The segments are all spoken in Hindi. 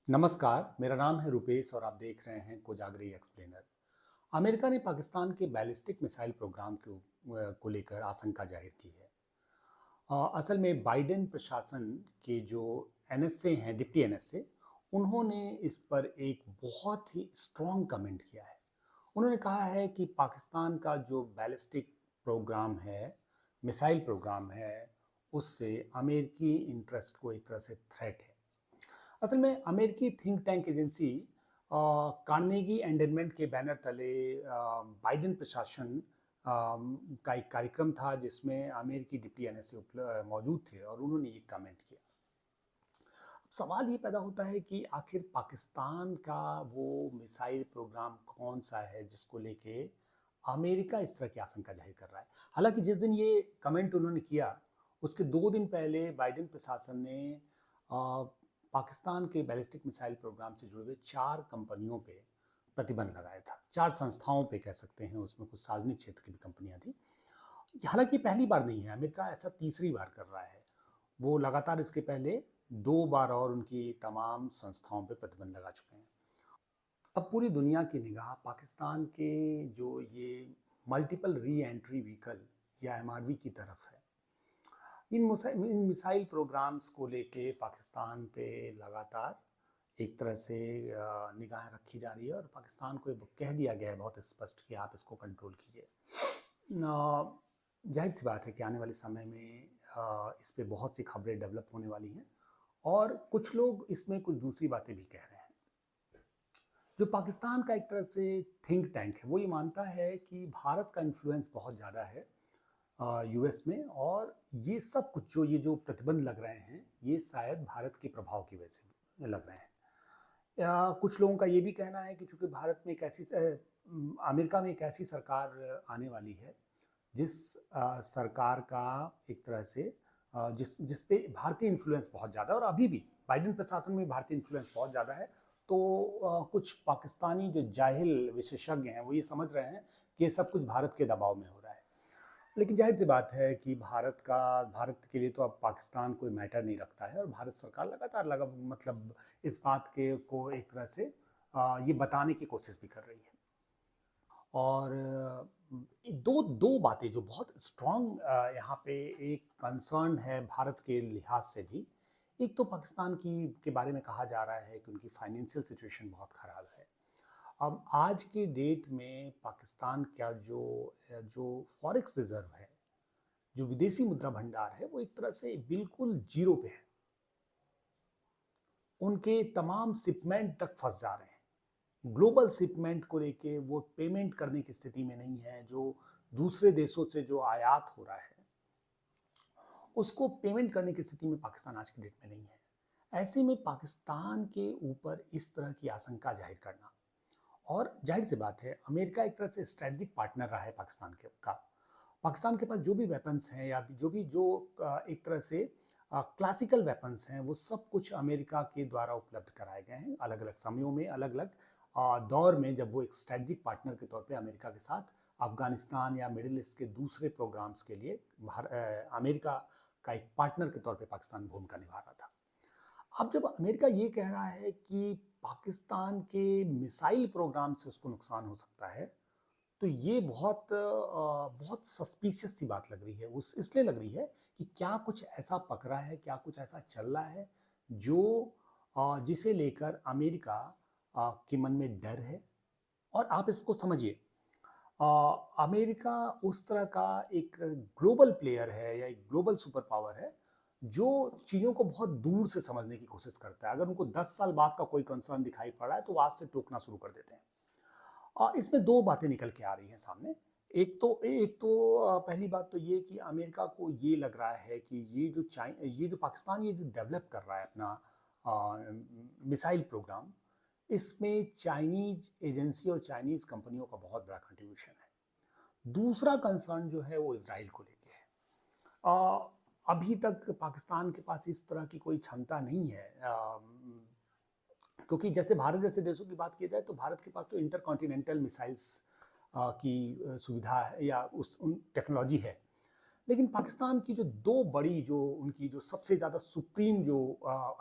नमस्कार, मेरा नाम है रुपेश और आप देख रहे हैं कोजागरी एक्सप्लेनर। अमेरिका ने पाकिस्तान के बैलिस्टिक मिसाइल प्रोग्राम को लेकर आशंका जाहिर की है। असल में बाइडेन प्रशासन के जो एनएसए हैं, डिप्टी एनएसए, उन्होंने इस पर एक बहुत ही स्ट्रॉन्ग कमेंट किया है। उन्होंने कहा है कि पाकिस्तान का जो बैलिस्टिक प्रोग्राम है, मिसाइल प्रोग्राम है, उससे अमेरिकी इंटरेस्ट को एक तरह से थ्रेट है। असल में अमेरिकी think tank agency Carnegie endowment के बैनर तले बाइडेन प्रशासन का एक कार्यक्रम था जिसमें अमेरिकी डिप्टी एनएसए मौजूद थे और उन्होंने ये कमेंट किया। अब सवाल ये पैदा होता है कि आखिर पाकिस्तान का वो मिसाइल प्रोग्राम कौन सा है जिसको लेके अमेरिका इस तरह की आशंका जाहिर कर रहा है। हालांकि जिस दिन ये कमेंट उन्होंने किया उसके 2 दिन पहले बाइडेन प्रशासन ने पाकिस्तान के बैलिस्टिक मिसाइल प्रोग्राम से जुड़े हुए 4 कंपनियों पे प्रतिबंध लगाया था। 4 संस्थाओं पे कह सकते हैं, उसमें कुछ सार्वजनिक क्षेत्र की भी कंपनियां थी। हालांकि पहली बार नहीं है, अमेरिका ऐसा तीसरी बार कर रहा है। वो लगातार इसके पहले 2 बार और उनकी तमाम संस्थाओं पे प्रतिबंध लगा चुके हैं। अब पूरी दुनिया की निगाह पाकिस्तान के जो ये मल्टीपल री एंट्री व्हीकल या एमआरवी की तरफ है। इन मिसाइल प्रोग्राम्स को लेके पाकिस्तान पे लगातार एक तरह से निगाहें रखी जा रही है और पाकिस्तान को कह दिया गया है बहुत स्पष्ट कि आप इसको कंट्रोल कीजिए। जाहिर सी बात है कि आने वाले समय में इस पे बहुत सी खबरें डेवलप होने वाली हैं और कुछ लोग इसमें कुछ दूसरी बातें भी कह रहे हैं। जो पाकिस्तान का एक तरह से थिंक टैंक है वो ये मानता है कि भारत का इन्फ्लुएंस बहुत ज़्यादा है यूएस में, और ये सब कुछ ये जो प्रतिबंध लग रहे हैं ये शायद भारत के प्रभाव की वजह से लग रहे हैं। कुछ लोगों का ये भी कहना है कि चूंकि भारत में एक ऐसी अमेरिका में एक ऐसी सरकार आने वाली है जिस सरकार का एक तरह से जिस पे भारतीय इन्फ्लुएंस बहुत ज़्यादा है और अभी भी बाइडेन प्रशासन में भारतीय इन्फ्लुएंस बहुत ज़्यादा है। तो कुछ पाकिस्तानी जो जाहिल विशेषज्ञ हैं वो ये समझ रहे हैं कि ये सब कुछ भारत के दबाव में हो रहा है। लेकिन जाहिर सी बात है कि भारत के लिए तो अब पाकिस्तान कोई मैटर नहीं रखता है और भारत सरकार लगातार मतलब इस बात के को एक तरह से ये बताने की कोशिश भी कर रही है। और दो दो बातें जो बहुत स्ट्रांग यहाँ पे एक कंसर्न है भारत के लिहाज से भी। एक तो पाकिस्तान की के बारे में कहा जा रहा है कि उनकी फाइनेंशियल सिचुएशन बहुत ख़राब है। अब आज के डेट में पाकिस्तान का जो जो फॉरेक्स रिजर्व है, जो विदेशी मुद्रा भंडार है, वो एक तरह से बिल्कुल जीरो पे है। उनके तमाम शिपमेंट तक फंस जा रहे हैं। ग्लोबल शिपमेंट को लेके वो पेमेंट करने की स्थिति में नहीं है। जो दूसरे देशों से जो आयात हो रहा है उसको पेमेंट करने की स्थिति में पाकिस्तान आज की डेट में नहीं है। ऐसे में पाकिस्तान के ऊपर इस तरह की आशंका जाहिर करना, और जाहिर सी बात है अमेरिका एक तरह से स्ट्रेटजिक पार्टनर रहा है पाकिस्तान के पास जो भी वेपन्स हैं या जो एक तरह से क्लासिकल वेपन्स हैं वो सब कुछ अमेरिका के द्वारा उपलब्ध कराए गए हैं अलग अलग समयों में, अलग अलग दौर में, जब वो एक स्ट्रेटजिक पार्टनर के तौर पे अमेरिका के साथ अफगानिस्तान या मिडिल ईस्ट के दूसरे प्रोग्राम्स के लिए अमेरिका का एक पार्टनर के तौर पे पाकिस्तान भूमिका निभा रहा था। अब जब अमेरिका ये कह रहा है कि पाकिस्तान के मिसाइल प्रोग्राम से उसको नुकसान हो सकता है, तो ये बहुत सस्पिशियस सी बात लग रही है। उस इसलिए लग रही है कि क्या कुछ ऐसा पक रहा है, क्या कुछ ऐसा चल रहा है जो जिसे लेकर अमेरिका के मन में डर है। और आप इसको समझिए, अमेरिका उस तरह का एक ग्लोबल प्लेयर है या एक ग्लोबल सुपर पावर है जो चीज़ों को बहुत दूर से समझने की कोशिश करता है। अगर उनको 10 साल बाद का कोई कंसर्न दिखाई पड़ा है तो वो आज से टोकना शुरू कर देते हैं। इसमें 2 बातें निकल के आ रही हैं सामने। एक तो पहली बात तो ये कि अमेरिका को ये लग रहा है कि ये जो पाकिस्तान ये जो डेवलप कर रहा है अपना मिसाइल प्रोग्राम, इसमें चाइनीज एजेंसी और चाइनीज कंपनियों का बहुत बड़ा कंट्रीब्यूशन है। दूसरा कंसर्न जो है वो इसराइल को लेके है। अभी तक पाकिस्तान के पास इस तरह की कोई क्षमता नहीं है, क्योंकि जैसे भारत जैसे देशों की बात की जाए तो भारत के पास तो इंटरकॉन्टिनेंटल मिसाइल्स की सुविधा है या उन टेक्नोलॉजी है। लेकिन पाकिस्तान की जो 2 बड़ी जो उनकी जो सबसे ज़्यादा सुप्रीम जो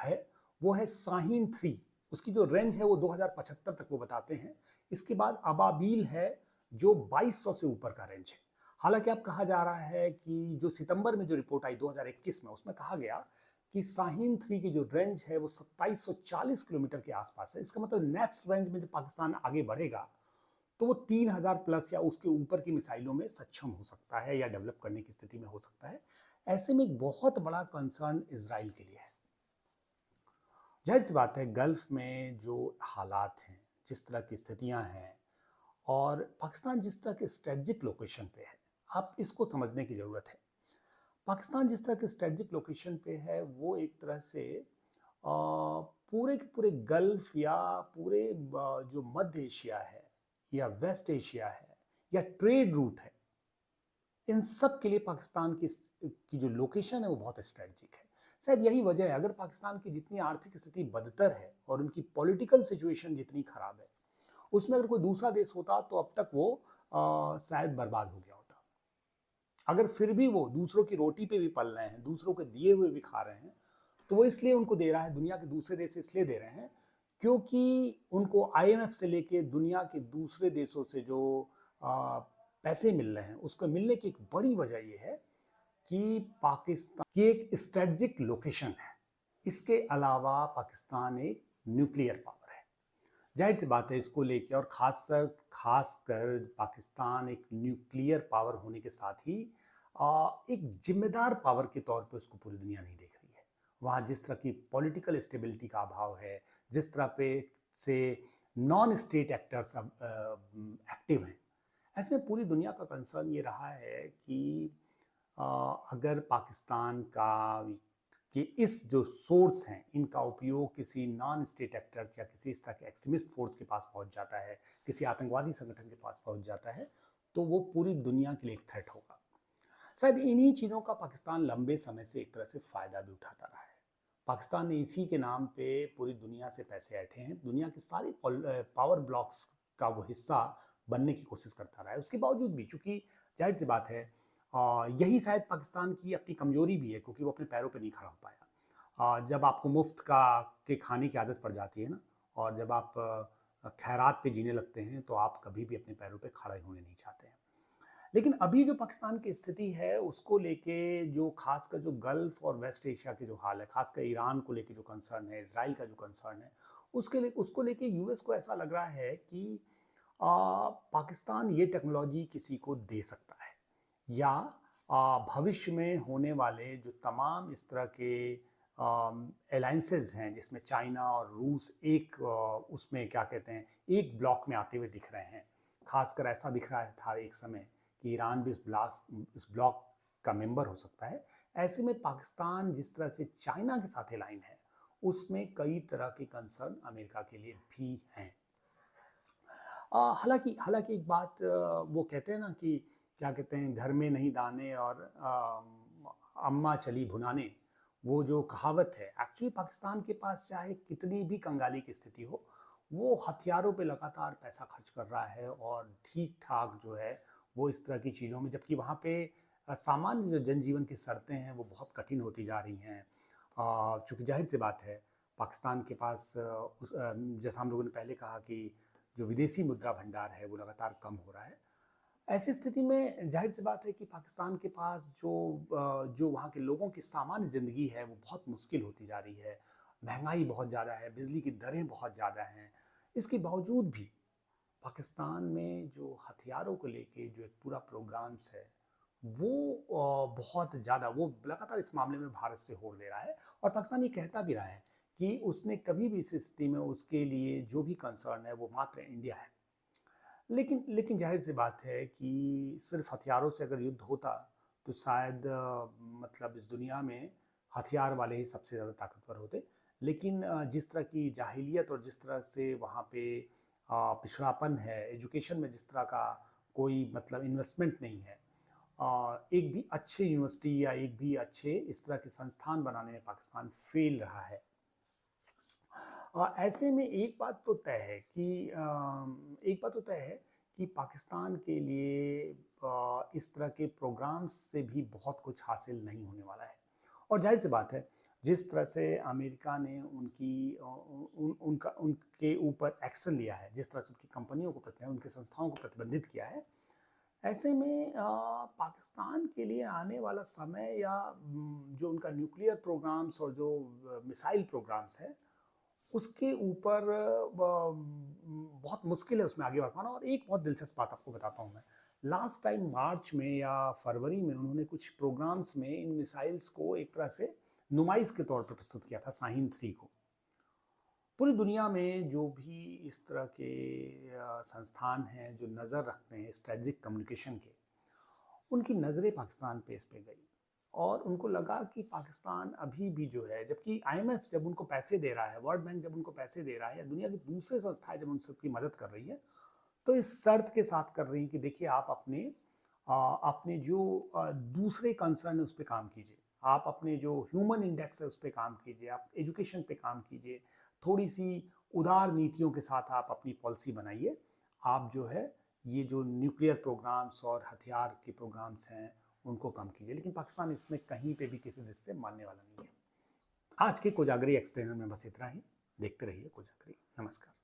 है वो है शाहीन 3 उसकी जो रेंज है वो 2075 तक वो बताते हैं। इसके बाद अबाबील है जो 2200 से ऊपर का रेंज है। हालांकि अब कहा जा रहा है कि जो सितंबर में जो रिपोर्ट आई 2021 में, उसमें कहा गया कि शाहीन 3 की जो रेंज है वो 2740 किलोमीटर के आसपास है। इसका मतलब नेक्स्ट रेंज में जब पाकिस्तान आगे बढ़ेगा तो वो 3000 प्लस या उसके ऊपर की मिसाइलों में सक्षम हो सकता है या डेवलप करने की स्थिति में हो सकता है। ऐसे में एक बहुत बड़ा कंसर्न इजराइल के लिए है। जाहिर सी बात है, गल्फ में जो हालात हैं, जिस तरह की स्थितियां हैं, और पाकिस्तान जिस तरह के स्ट्रेटजिक लोकेशन पे है, आप इसको समझने की ज़रूरत है। पाकिस्तान जिस तरह के स्ट्रेटजिक लोकेशन पे है वो एक तरह से पूरे के पूरे गल्फ या पूरे जो मध्य एशिया है या वेस्ट एशिया है या ट्रेड रूट है, इन सब के लिए पाकिस्तान की जो लोकेशन है वो बहुत स्ट्रेटजिक है। शायद यही वजह है, अगर पाकिस्तान की जितनी आर्थिक स्थिति बदतर है और उनकी पॉलिटिकल सिचुएशन जितनी खराब है, उसमें अगर कोई दूसरा देश होता तो अब तक वो शायद बर्बाद हो गया होता। अगर फिर भी वो दूसरों की रोटी पे भी पल रहे हैं, दूसरों के दिए हुए भी खा रहे हैं, तो वो इसलिए उनको दे रहा है, दुनिया के दूसरे देश इसलिए दे रहे हैं क्योंकि उनको IMF से लेके दुनिया के दूसरे देशों से जो पैसे मिल रहे हैं, उसको मिलने की एक बड़ी वजह ये है कि पाकिस्तान की एक स्ट्रेटजिक लोकेशन है। इसके अलावा पाकिस्तान एक न्यूक्लियर पावर है। जाहिर सी बात है, इसको लेके और खासकर पाकिस्तान एक न्यूक्लियर पावर होने के साथ ही एक जिम्मेदार पावर के तौर पे उसको पूरी दुनिया नहीं देख रही है। वहाँ जिस तरह की पॉलिटिकल स्टेबिलिटी का अभाव है, जिस तरह पे से नॉन स्टेट एक्टर्स एक्टिव हैं, ऐसे में पूरी दुनिया का कंसर्न ये रहा है कि अगर पाकिस्तान का कि इस जो सोर्स हैं इनका उपयोग किसी नॉन स्टेट एक्टर्स या किसी इस तरह के एक्सट्रीमिस्ट फोर्स के पास पहुंच जाता है, किसी आतंकवादी संगठन के पास पहुंच जाता है, तो वो पूरी दुनिया के लिए एक थ्रेट होगा। शायद इन्हीं चीज़ों का पाकिस्तान लंबे समय से एक तरह से फ़ायदा भी उठाता रहा है। पाकिस्तान ने इसी के नाम पे पूरी दुनिया से पैसे ऐंठे हैं, दुनिया के सारे पावर ब्लॉक्स का वो हिस्सा बनने की कोशिश करता रहा है। उसके बावजूद भी, चूंकि जाहिर सी बात है, यही शायद पाकिस्तान की अपनी कमजोरी भी है, क्योंकि वो अपने पैरों पे नहीं खड़ा हो पाया। जब आपको मुफ्त का के खाने की आदत पड़ जाती है ना, और जब आप खैरात पे जीने लगते हैं, तो आप कभी भी अपने पैरों पे खड़े होने नहीं चाहते हैं। लेकिन अभी जो पाकिस्तान की स्थिति है उसको लेके, जो खासकर जो गल्फ और वेस्ट एशिया के जो हाल है, खासकर ईरान को लेके जो कंसर्न है, इसराइल का जो कंसर्न है, उसको लेके यूएस को ऐसा लग रहा है कि पाकिस्तान ये टेक्नोलॉजी किसी को दे सकता है, या भविष्य में होने वाले जो तमाम इस तरह के अलायंसेज हैं, जिसमें चाइना और रूस एक उसमें क्या कहते हैं, एक ब्लॉक में आते हुए दिख रहे हैं। खासकर ऐसा दिख रहा था एक समय कि ईरान भी इस ब्लॉक का मेंबर हो सकता है। ऐसे में पाकिस्तान जिस तरह से चाइना के साथ अलाइन है, उसमें कई तरह के कंसर्न अमेरिका के लिए भी हैं। हालांकि हालांकि एक बात, वो कहते हैं ना कि क्या कहते हैं, घर में नहीं दाने और अम्मा चली भुनाने, वो जो कहावत है, एक्चुअली पाकिस्तान के पास चाहे कितनी भी कंगाली की स्थिति हो, वो हथियारों पे लगातार पैसा खर्च कर रहा है और ठीक ठाक जो है वो इस तरह की चीज़ों में, जबकि वहाँ पे सामान्य जो जनजीवन की शर्तें हैं वो बहुत कठिन होती जा रही हैं। चूँकि जाहिर सी बात है, पाकिस्तान के पास जैसा हम लोगों ने पहले कहा कि जो विदेशी मुद्रा भंडार है वो लगातार कम हो रहा है। ऐसी स्थिति में जाहिर सी बात है कि पाकिस्तान के पास जो वहाँ के लोगों की सामान्य ज़िंदगी है वो बहुत मुश्किल होती जा रही है। महंगाई बहुत ज़्यादा है, बिजली की दरें बहुत ज़्यादा हैं। इसके बावजूद भी पाकिस्तान में जो हथियारों को लेके जो एक पूरा प्रोग्राम्स है, वो बहुत ज़्यादा, वो लगातार इस मामले में भारत से होड़ ले रहा है। और पाकिस्तान ये कहता भी रहा है कि उसने कभी भी इस स्थिति में उसके लिए जो भी कंसर्न है वो मात्र इंडिया है। लेकिन जाहिर सी बात है कि सिर्फ हथियारों से अगर युद्ध होता तो शायद मतलब इस दुनिया में हथियार वाले ही सबसे ज़्यादा ताकतवर होते। लेकिन जिस तरह की जाहिलियत और जिस तरह से वहाँ पे पिछड़ापन है, एजुकेशन में जिस तरह का कोई मतलब इन्वेस्टमेंट नहीं है, एक भी अच्छे यूनिवर्सिटी या एक भी अच्छे इस तरह के संस्थान बनाने में पाकिस्तान फेल रहा है। ऐसे में एक बात तो तय है कि पाकिस्तान के लिए इस तरह के प्रोग्राम्स से भी बहुत कुछ हासिल नहीं होने वाला है। और जाहिर सी बात है, जिस तरह से अमेरिका ने उनके ऊपर एक्शन लिया है, जिस तरह से उनकी कंपनियों को उनकी संस्थाओं को प्रतिबंधित किया है, ऐसे में पाकिस्तान के लिए आने वाला समय या जो उनका न्यूक्लियर प्रोग्राम्स और जो मिसाइल प्रोग्राम्स है उसके ऊपर बहुत मुश्किल है उसमें आगे बढ़ पाना। और एक बहुत दिलचस्प बात आपको बताता हूँ मैं, लास्ट टाइम मार्च में या फरवरी में उन्होंने कुछ प्रोग्राम्स में इन मिसाइल्स को एक तरह से नुमाइश के तौर पर प्रस्तुत किया था, शाहीन 3 को। पूरी दुनिया में जो भी इस तरह के संस्थान हैं जो नज़र रखते हैं स्ट्रेटजिक कम्युनिकेशन के, उनकी नज़रें पाकिस्तान पे इस पे गई और उनको लगा कि पाकिस्तान अभी भी जो है, जबकि आईएमएफ जब उनको पैसे दे रहा है, वर्ल्ड बैंक जब उनको पैसे दे रहा है, या दुनिया की दूसरे संस्थाएं जब उन सबकी मदद कर रही है, तो इस शर्त के साथ कर रही है कि देखिए आप अपने जो दूसरे कंसर्न है उस पर काम कीजिए, आप अपने जो ह्यूमन इंडेक्स है उस पर काम कीजिए, आप एजुकेशन पे काम कीजिए, थोड़ी सी उदार नीतियों के साथ आप अपनी पॉलिसी बनाइए, आप जो है ये जो न्यूक्लियर प्रोग्राम्स और हथियार के प्रोग्राम्स हैं उनको कम कीजिए। लेकिन पाकिस्तान इसमें कहीं पे भी किसी देश से मानने वाला नहीं है। आज के कोजागरी एक्सप्लेनर में बस इतना ही। देखते रहिए कोजागरी। नमस्कार।